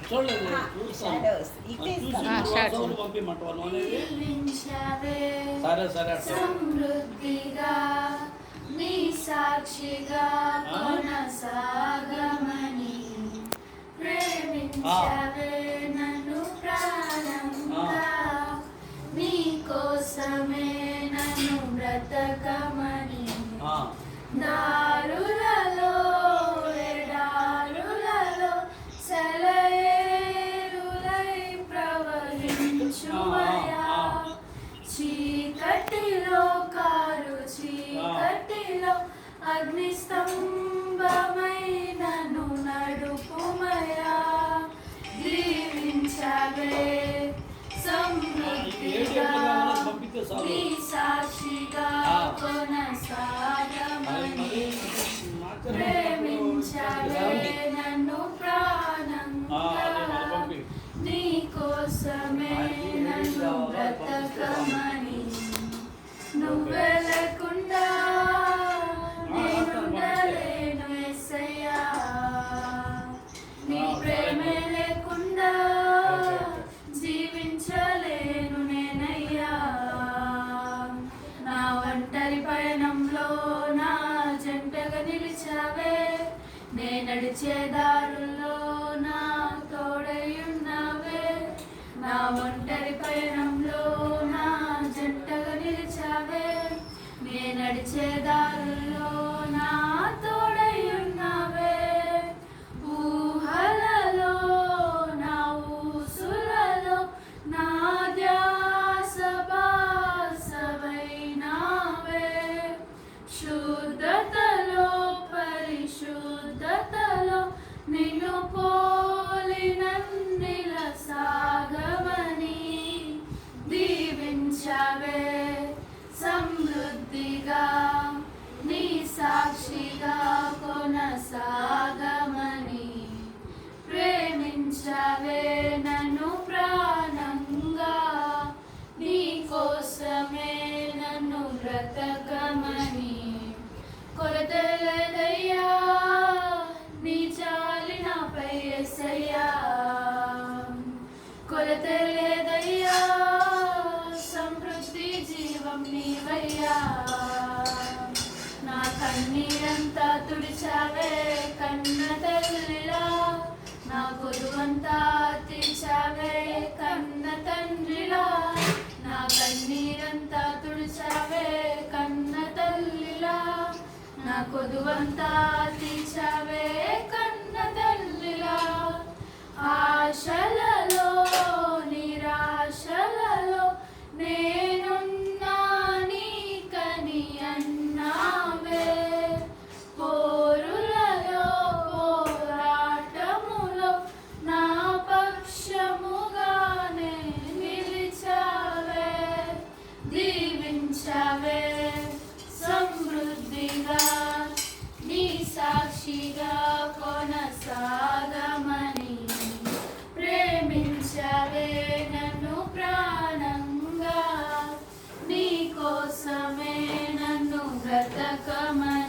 చూడలేదు సరే సరే సమృద్ధిగా నీ సాక్షిగా కొనసాగమని ప్రేమించవే నన్ను ప్రాణంగా నీ కోసమే నన్ను బ్రతకమని దారులలో ఎడారులలో సెలయేరులై ప్రవహించుమయా చీకటిలో కారు చీకటిలో అగ్నిస్తంభమై నన్ను నడుపుమయా దీవించవే సమృద్ధిగా నీ సాక్షిగా కొనసాగమని ప్రేమించవే నన్ను ప్రాణంగా నీ కోసమే నన్ను బ్రతకమని నువ్వే లేకుండా నేనుండలేను యేసయ్యా నీ ప్రేమే లేకుండా జీవించలేను నేనయ్యా నా ఒంటరి పయనంలో నా జంటగా నిలిచావే నే నడిచే దారుల్లో నా తోడై ఉన్నావే నా ఒంటరి పయనంలో నా జంటగా నిలిచావే నే నడిచే దారుల్లో నా తోడై ఉన్నావే ఊహలలో నా ఊసులలో నా ధ్యాస బాసవైనావే శుద్ధతలో పరిశుద్ధతలో నిన్ను పోలి నన్నిల సాగమని దీవించవే సమృద్ధిగా నీ సాక్షిగా కొనసాగమని ప్రేమించవే నన్ను ప్రాణంగా నీ కోసమే నన్ను బ్రతకమని కొరత లేదయ్యా నీ చాలి నాపై యేసయ్యా కొరత లేదయ్యా సమృద్ధి జీవం నీవయ్యా నా కన్నీరంతా తుడిచావే కన్న తల్లిలా నా కొదువంతా తీర్చావే కన్న తండ్రిలా నా కన్నీరంతా తుడిచావే కన్న తల్లిలా నా కొదువంతా తీర్చావే కన్న తల్లిలా ఆశలలో నిరాశలలో నేనున్నా నీకని అన్నావే పోరులలో పోరాటములో నా పక్షముగానే నిలిచావే దీవించవే సమృద్ధిగా నీ సాక్షిగా కొనసాగమని ప్రేమించవే నన్ను ప్రాణంగా నీ కోసమే నన్ను బ్రతకమని